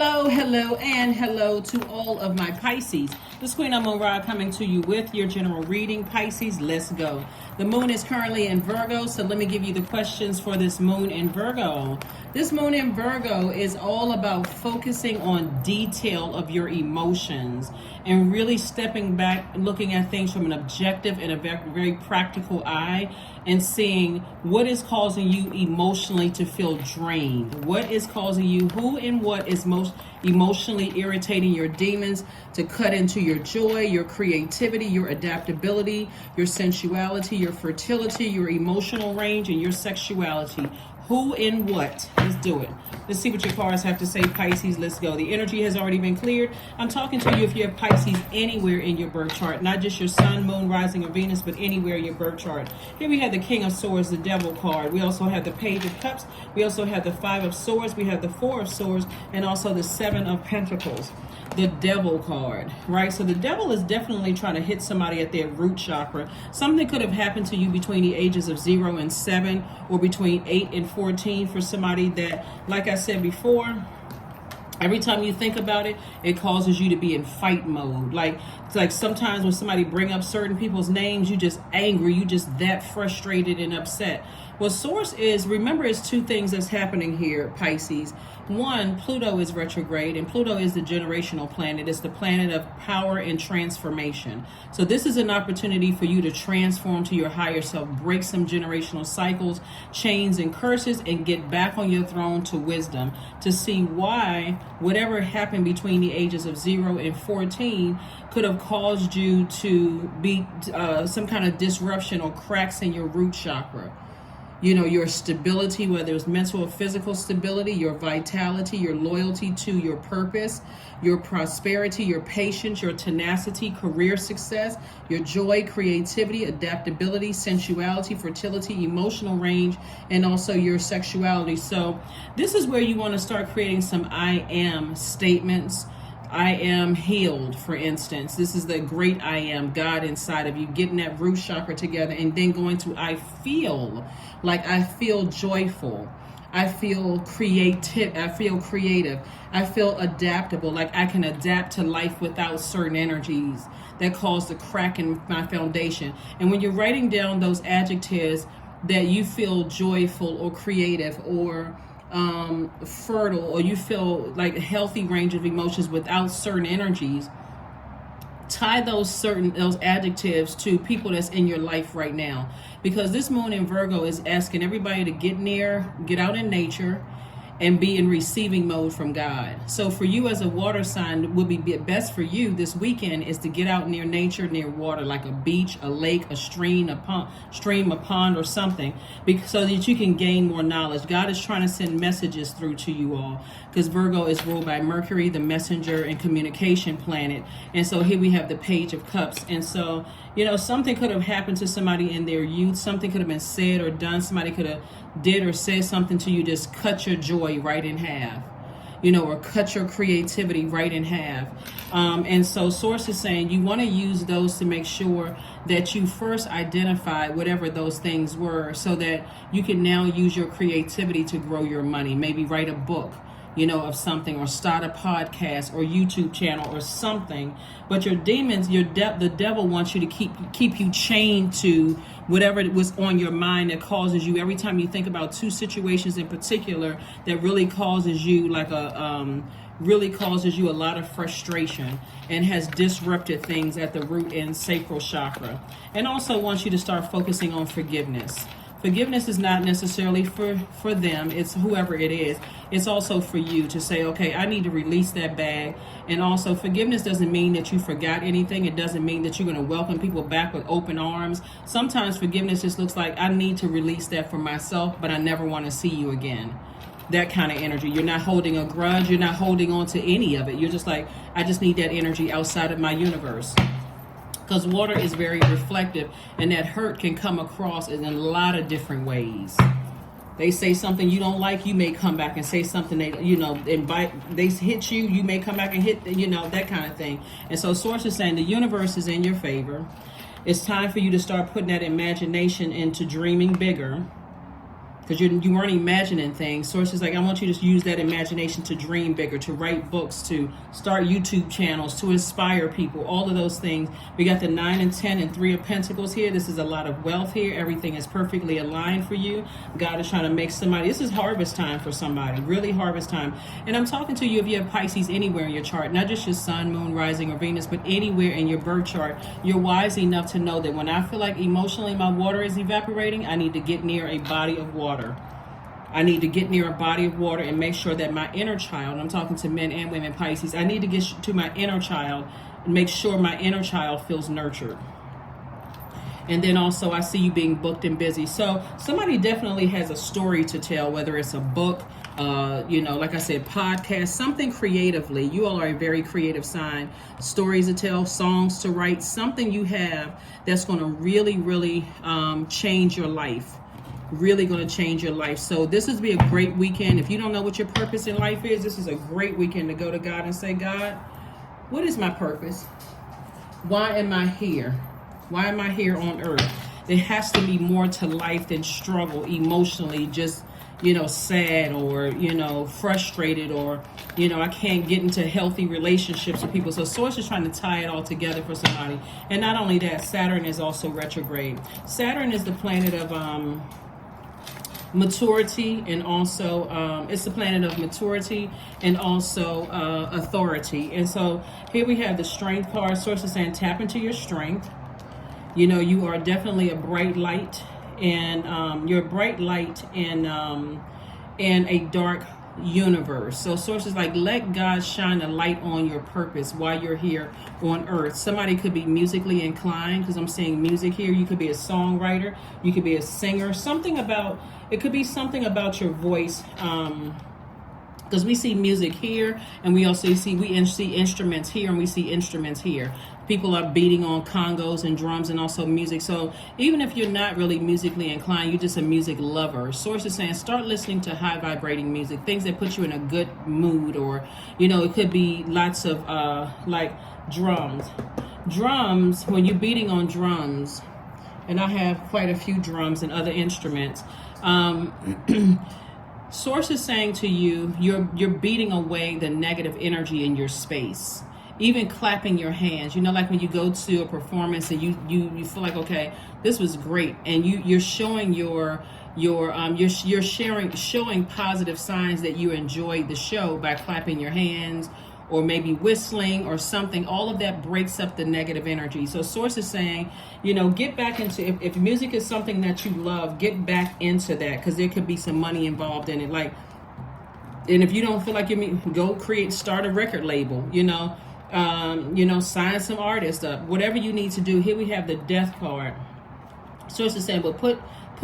Hello, and hello to all of my Pisces. This is Queen Amun Ra coming to you with your general reading. Pisces, let's go. The moon is currently in Virgo, so let me give you the questions for this moon in Virgo. This moon in Virgo is all about focusing on detail of your emotions and really stepping back, looking at things from an objective and a very practical eye, and seeing what is causing you emotionally to feel drained. What is causing you, who and what is most emotionally irritating your demons to cut into your joy, your creativity, your adaptability, your sensuality, your fertility, your emotional range, and your sexuality. Who and what? Let's do it. Let's see what your cards have to say, Pisces. Let's go. The energy has already been cleared. I'm talking to you if you have Pisces anywhere in your birth chart, not just your sun, moon, rising, or Venus, but anywhere in your birth chart. Here we have the King of Swords, the Devil card. We also have the Page of Cups. We also have the Five of Swords. We have the Four of Swords, and also the Seven of Pentacles. The Devil card, right? So the devil is definitely trying to hit somebody at their root chakra. Something could have happened to you between the ages of 0 and 7, or between 8 and 14 for somebody that, like I said before, every time you think about it, it causes you to be in fight mode. It's like sometimes when somebody bring up certain people's names, you just angry, you just that frustrated and upset. Well, source is, remember, it's two things that's happening here, Pisces. One, Pluto is retrograde, and Pluto is the generational planet. It's the planet of power and transformation. So this is an opportunity for you to transform to your higher self, break some generational cycles, chains, and curses, and get back on your throne to wisdom, to see why whatever happened between the ages of 0 and 14 could have caused you to be some kind of disruption or cracks in your root chakra. You know, your stability, whether it's mental or physical stability, your vitality, your loyalty to your purpose, your prosperity, your patience, your tenacity, career success, your joy, creativity, adaptability, sensuality, fertility, emotional range, and also your sexuality. So this is where you want to start creating some I am statements. I am healed, for instance. This is the great I am, God inside of you, getting that root chakra together, and then going to I feel, like I feel joyful. I feel creative. I feel adaptable, like I can adapt to life without certain energies that cause the crack in my foundation. And when you're writing down those adjectives that you feel joyful or creative or fertile, or you feel like a healthy range of emotions without certain energies, tie those adjectives to people that's in your life right now, because this moon in Virgo is asking everybody to get out in nature and be in receiving mode from God. So for you as a water sign, it would be best for you this weekend is to get out near nature, near water, like a beach, a lake, a stream, a pond, or something, so that you can gain more knowledge. God is trying to send messages through to you all, because Virgo is ruled by Mercury, the messenger and communication planet. And so here we have the Page of Cups. And so, you know, something could have happened to somebody in their youth. Something could have been said or done. Somebody could have did or said something to you, just cut your joy right in half, you know, or cut your creativity right in half. And so source is saying you want to use those to make sure that you first identify whatever those things were, so that you can now use your creativity to grow your money. Maybe write a book, you know, of something, or start a podcast or YouTube channel or something. But your demons, the devil wants you to keep you chained to whatever was on your mind that causes you, every time you think about two situations in particular, that really causes you a lot of frustration and has disrupted things at the root and sacral chakra. And also wants you to start focusing on forgiveness. Forgiveness is not necessarily for them. It's whoever it is. It's also for you to say, okay, I need to release that bag. And also, forgiveness doesn't mean that you forgot anything. It doesn't mean that you're going to welcome people back with open arms. Sometimes forgiveness just looks like, I need to release that for myself, but I never want to see you again. That kind of energy. You're not holding a grudge. You're not holding on to any of it. You're just like, I just need that energy outside of my universe. Because water is very reflective, and that hurt can come across in a lot of different ways. They say something you don't like, you may come back and say something they hit you, you may come back and hit, that kind of thing. And so source is saying the universe is in your favor. It's time for you to start putting that imagination into dreaming bigger. because you weren't imagining things. Sources like, I want you to use that imagination to dream bigger, to write books, to start YouTube channels, to inspire people, all of those things. We got the 9 and 10 and 3 of Pentacles here. This is a lot of wealth here. Everything is perfectly aligned for you. God is trying to make somebody, this is harvest time for somebody, really harvest time. And I'm talking to you if you have Pisces anywhere in your chart, not just your sun, moon, rising, or Venus, but anywhere in your birth chart. You're wise enough to know that when I feel like emotionally my water is evaporating, I need to get near a body of water. I need to get near a body of water and make sure that my inner child, I'm talking to men and women, Pisces, I need to get to my inner child and make sure my inner child feels nurtured. And then also I see you being booked and busy. So somebody definitely has a story to tell, whether it's a book, like I said, podcast, something creatively. You all are a very creative sign. Stories to tell, songs to write, something you have that's going to really, really change your life. Really going to change your life. So this is be a great weekend. If you don't know what your purpose in life is, this is a great weekend to go to God and say, God, what is my purpose? Why am I here? Why am I here on earth? There has to be more to life than struggle emotionally, just, sad or, frustrated or, I can't get into healthy relationships with people. So Source is trying to tie it all together for somebody. And not only that, Saturn is also retrograde. Saturn is the planet of maturity, and also it's the planet of maturity and also authority. And so here we have the strength card. Source is saying tap into your strength. You are definitely a bright light, and you're a bright light in a dark universe. So Source is like, let God shine a light on your purpose while you're here on earth. Somebody could be musically inclined, because I'm seeing music here. You could be a songwriter, you could be a singer, it could be something about your voice, because we see music here, and we also see instruments here, and we see instruments here. People are beating on congos and drums and also music. So even if you're not really musically inclined, you're just a music lover. Source is saying start listening to high vibrating music, things that put you in a good mood, or, it could be lots of like drums. Drums, when you're beating on drums, and I have quite a few drums and other instruments, Source is saying to you, you're beating away the negative energy in your space. Even clapping your hands, like when you go to a performance and you feel like, okay, this was great, and you're showing you're showing positive signs that you enjoyed the show by clapping your hands, or maybe whistling or something. All of that breaks up the negative energy. So Source is saying, get back into, if music is something that you love, get back into that, because there could be some money involved in it. And if you don't feel like go start a record label, sign some artists up, whatever you need to do. Here we have the Death card. Source is saying, well, put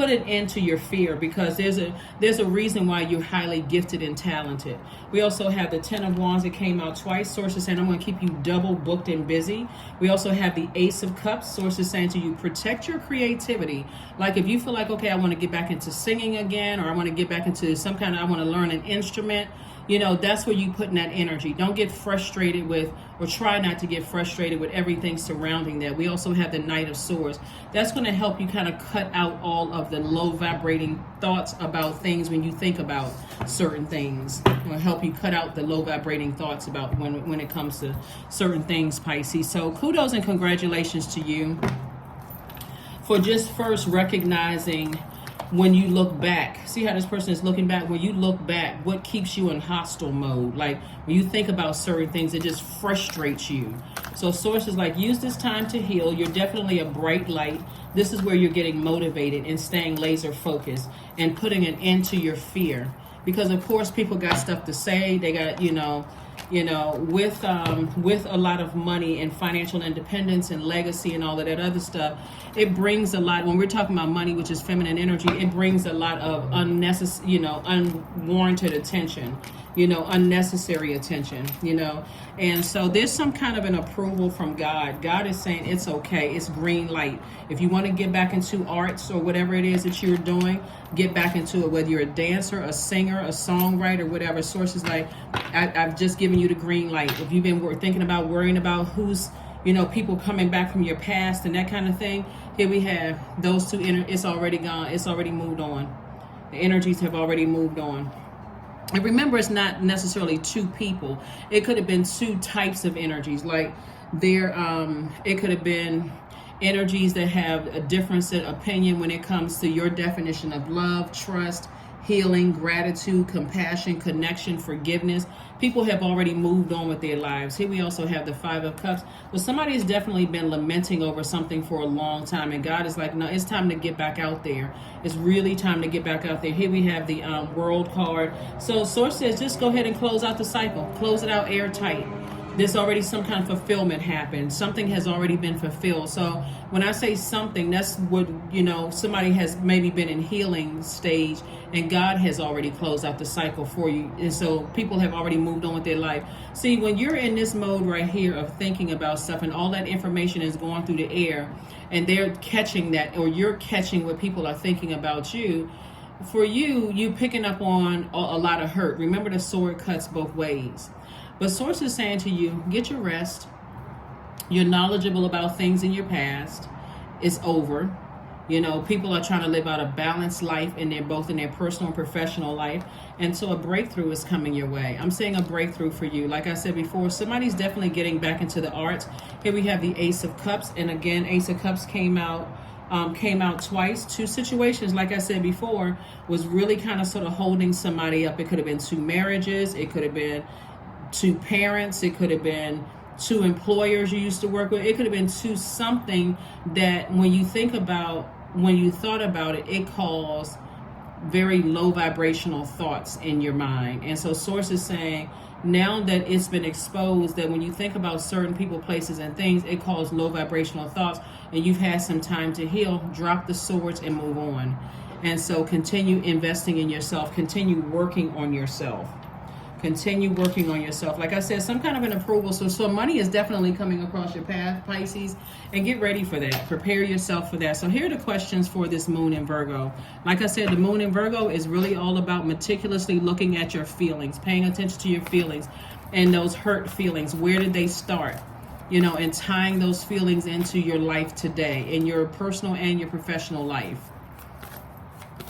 it into your fear, because there's a reason why you're highly gifted and talented. We also have the 10 of Wands that came out twice. Source is saying, I'm going to keep you double booked and busy. We also have the Ace of Cups. Source is saying to you, protect your creativity. Like if you feel like, okay, I want to get back into singing again, or I want to get back into I want to learn an instrument, that's where you put in that energy. Don't get frustrated with, or try not to get frustrated with everything surrounding that. We also have the Knight of Swords. That's going to help you kind of cut out all of the low vibrating thoughts about things when you think about certain things. It will help you cut out the low vibrating thoughts about when it comes to certain things, Pisces. So kudos and congratulations to you for just first recognizing, when you look back, see how this person is looking back? When you look back, what keeps you in hostile mode? Like when you think about certain things, it just frustrates you. So Source is like, use this time to heal. You're definitely a bright light. This is where you're getting motivated and staying laser focused and putting an end to your fear. Because of course people got stuff to say. They got, with a lot of money and financial independence and legacy and all of that other stuff, it brings a lot. When we're talking about money, which is feminine energy, it brings a lot of unnecessary, unwarranted attention, unnecessary attention, and so there's some kind of an approval from God. God is saying it's okay, it's green light. If you want to get back into arts or whatever it is that you're doing, get back into it, whether you're a dancer, a singer, a songwriter, whatever. Source is like, I've just given you the green light. If you've been worrying about who's, people coming back from your past and that kind of thing, here we have those two, it's already gone, it's already moved on. The energies have already moved on. And remember, it's not necessarily two people. It could have been two types of energies. Like it could have been energies that have a difference in opinion when it comes to your definition of love, trust, healing, gratitude, compassion, connection, forgiveness. People have already moved on with their lives. Here we also have the Five of Cups. Well, somebody has definitely been lamenting over something for a long time, and God is like, no, it's time to get back out there. It's really time to get back out there. Here we have the World card. So Source says, just go ahead and close out the cycle. Close it out airtight. There's already some kind of fulfillment happened. Something has already been fulfilled. So when I say something, that's what, somebody has maybe been in healing stage and God has already closed out the cycle for you. And so people have already moved on with their life. See, when you're in this mode right here of thinking about stuff and all that information is going through the air and they're catching that, or you're catching what people are thinking about you, for you picking up on a lot of hurt. Remember, the sword cuts both ways. But Source is saying to you, get your rest. You're knowledgeable about things in your past. It's over. People are trying to live out a balanced life both in their personal and professional life. And so a breakthrough is coming your way. I'm saying a breakthrough for you. Like I said before, somebody's definitely getting back into the arts. Here we have the Ace of Cups. And again, Ace of Cups came out twice. Two situations, like I said before, was really kind of sort of holding somebody up. It could have been two marriages. It could have been two parents. It could have been two employers you used to work with. It could have been two something that when you thought about it, it caused very low vibrational thoughts in your mind. And so Source is saying, now that it's been exposed, that when you think about certain people, places, and things, it caused low vibrational thoughts, and you've had some time to heal, drop the swords and move on. And so continue investing in yourself. Continue working on yourself. Continue working on yourself. Like I said, some kind of an approval. So money is definitely coming across your path, Pisces, and get ready for that. Prepare yourself for that. So here are the questions for this moon in Virgo. Like I said, the moon in Virgo is really all about meticulously looking at your feelings, paying attention to your feelings and those hurt feelings. Where did they start? And tying those feelings into your life today, in your personal and your professional life.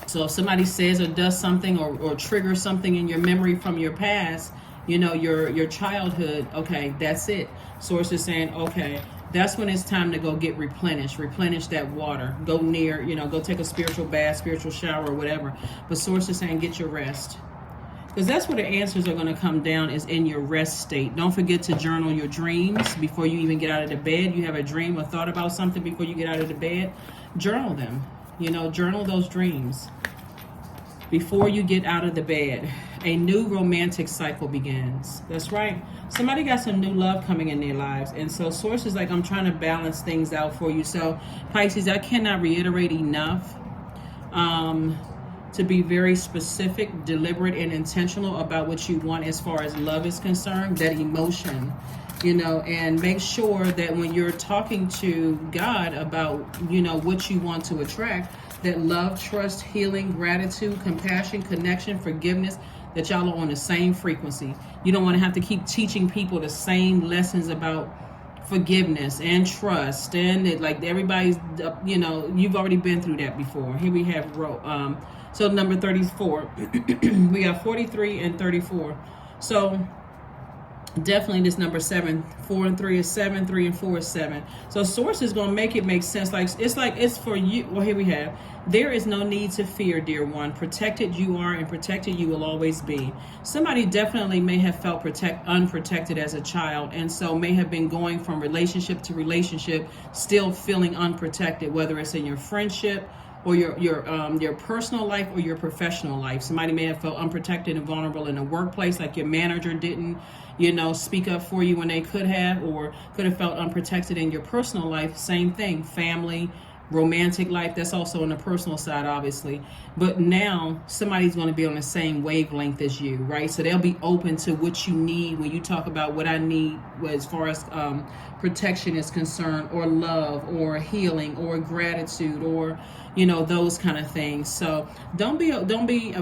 So if somebody says or does something or triggers something in your memory from your past, your childhood, okay, that's it. Source is saying, okay, that's when it's time to go get replenished. Replenish that water. Go near, go take a spiritual bath, spiritual shower, or whatever. But Source is saying, get your rest. Because that's where the answers are going to come down, is in your rest state. Don't forget to journal your dreams before you even get out of the bed. You have a dream or thought about something before you get out of the bed. Journal them. Journal those dreams before you get out of the bed. A new romantic cycle begins. That's right. Somebody got some new love coming in their lives. And so Source is like, I'm trying to balance things out for you. So Pisces, I cannot reiterate enough to be very specific, deliberate, and intentional about what you want as far as love is concerned, that emotion. And make sure that when you're talking to God about, what you want to attract, that love, trust, healing, gratitude, compassion, connection, forgiveness, that y'all are on the same frequency. You don't want to have to keep teaching people the same lessons about forgiveness and trust. And everybody's, you've already been through that before. Here we have, so number 34. We got 43 and 34. So definitely this number 7. 4 and 3 is 7. 3 and 4 is 7. So Source is going to make it make sense. It's for you. Well, here we have, there is no need to fear, dear one. Protected you are, and protected you will always be. Somebody definitely may have felt unprotected as a child, and so may have been going from relationship to relationship, still feeling unprotected, whether it's in your friendship or your personal life or your professional life. Somebody may have felt unprotected and vulnerable in the workplace, like your manager didn't, speak up for you when they could have, or could have felt unprotected in your personal life. Same thing, family, romantic life. That's also on the personal side, obviously. But now somebody's going to be on the same wavelength as you, right? So they'll be open to what you need when you talk about what I need as far as protection is concerned, or love, or healing, or gratitude, or those kind of things. So don't be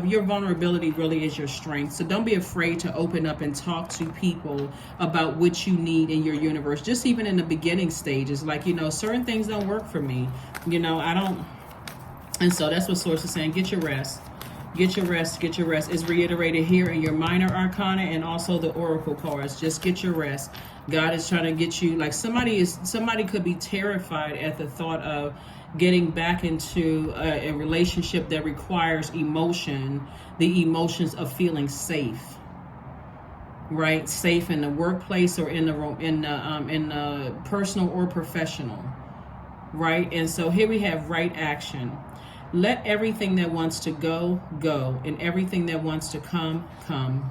your vulnerability really is your strength. So don't be afraid to open up and talk to people about what you need in your universe. Just even in the beginning stages, like, certain things don't work for me. I don't. And so that's what Source is saying. Get your rest. Get your rest, get your rest. It's reiterated here in your minor arcana and also the oracle cards. Just get your rest. God is trying to get you, like somebody could be terrified at the thought of getting back into a relationship that requires emotion, the emotions of feeling safe, right? Safe in the workplace or in the personal or professional, right? And so here we have right action. Let everything that wants to go, go, and everything that wants to come, come.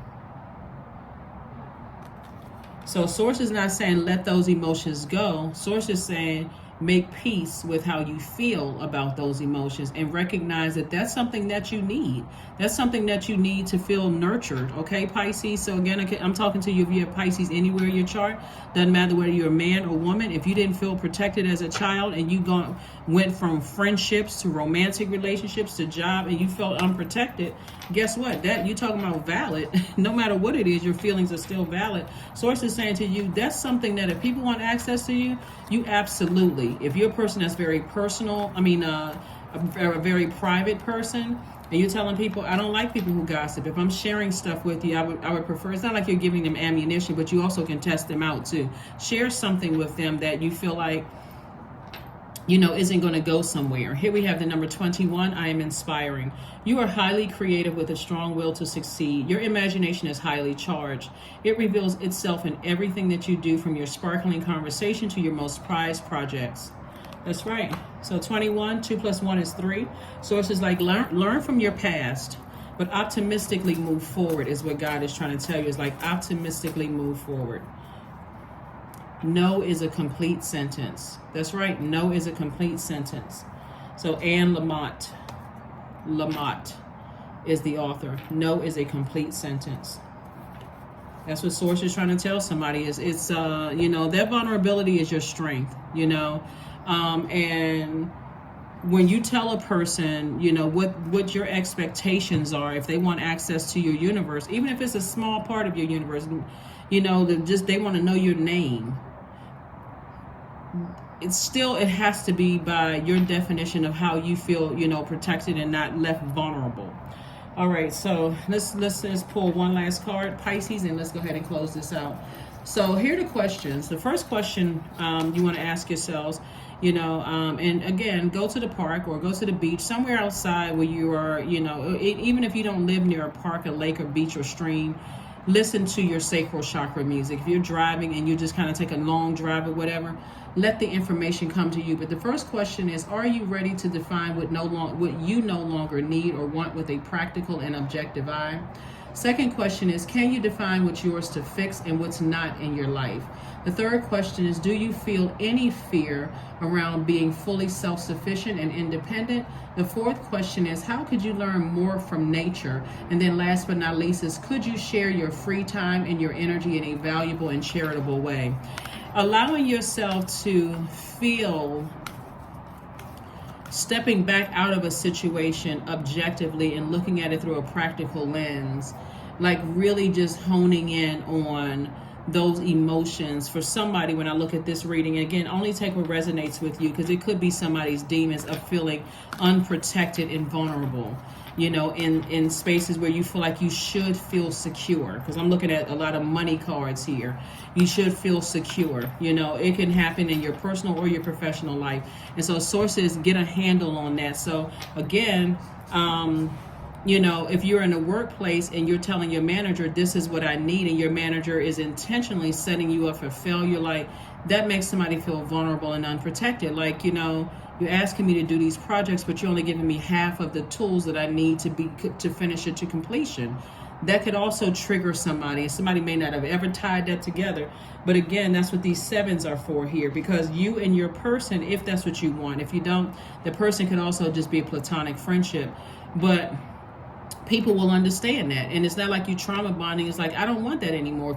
So Source is not saying let those emotions go. Source is saying make peace with how you feel about those emotions and recognize that that's something that you need. That's something that you need to feel nurtured. Okay, Pisces? So again, I'm talking to you if you have Pisces anywhere in your chart. Doesn't matter whether you're a man or woman. If you didn't feel protected as a child and you went from friendships to romantic relationships to job and you felt unprotected, guess what? That you're talking about valid. No matter what it is, your feelings are still valid. Source is saying to you, that's something that if people want access to you, you absolutely. If you're a person that's very personal, a very private person, and you're telling people, I don't like people who gossip. If I'm sharing stuff with you, I would prefer, it's not like you're giving them ammunition, but you also can test them out too. Share something with them that you feel like, isn't going to go somewhere. Here we have the number 21. I am inspiring. You are highly creative with a strong will to succeed. Your imagination is highly charged. It reveals itself in everything that you do, from your sparkling conversation to your most prized projects. That's right. So 21, 2 plus 1 is 3. Source is like learn from your past, but optimistically move forward is what God is trying to tell you. Is like optimistically move forward. No is a complete sentence. That's right. No is a complete sentence. So Anne Lamott is the author. No is a complete sentence. That's what Source is trying to tell somebody. It's that vulnerability is your strength, and when you tell a person, what your expectations are, if they want access to your universe, even if it's a small part of your universe, they want to know your name. It has to be by your definition of how you feel, protected and not left vulnerable. All right, so let's just pull one last card, Pisces, and let's go ahead and close this out. So here are the questions. The first question you want to ask yourselves, and again, go to the park or go to the beach, somewhere outside where you are, even if you don't live near a park, a lake, or beach, or stream, listen to your sacral chakra music. If you're driving and you just kind of take a long drive or whatever, let the information come to you. But the first question is, are you ready to define what you no longer need or want with a practical and objective eye? Second question is, can you define what's yours to fix and what's not in your life? The third question is, do you feel any fear around being fully self-sufficient and independent? The fourth question is, how could you learn more from nature? And then last but not least is, could you share your free time and your energy in a valuable and charitable way? Allowing yourself to feel stepping back out of a situation objectively and looking at it through a practical lens, like really just honing in on those emotions. For somebody, when I look at this reading, again, only take what resonates with you, because it could be somebody's demons of feeling unprotected and vulnerable, in spaces where you feel like you should feel secure, because I'm looking at a lot of money cards here. You should feel secure. It can happen in your personal or your professional life. And so sources get a handle on that. So again, if you're in a workplace and you're telling your manager, this is what I need, and your manager is intentionally setting you up for failure, like that makes somebody feel vulnerable and unprotected. Like, you're asking me to do these projects, but you're only giving me half of the tools that I need to finish it to completion. That could also trigger somebody. Somebody may not have ever tied that together. But again, that's what these sevens are for here, because you and your person, if that's what you want. If you don't, the person can also just be a platonic friendship. But people will understand that. And it's not like you trauma bonding. It's like, I don't want that anymore.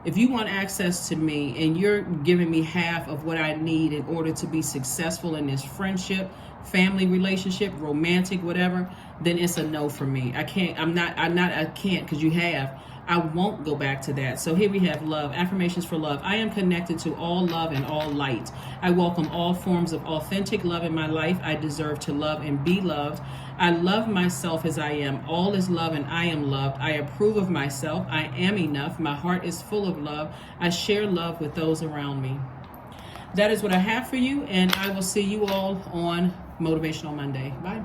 If you want access to me and you're giving me half of what I need in order to be successful in this friendship, family relationship, romantic, whatever, then it's a no for me. I can't, because you have. I won't go back to that. So here we have love, affirmations for love. I am connected to all love and all light. I welcome all forms of authentic love in my life. I deserve to love and be loved. I love myself as I am. All is love and I am loved. I approve of myself. I am enough. My heart is full of love. I share love with those around me. That is what I have for you, and I will see you all on Motivational Monday. Bye.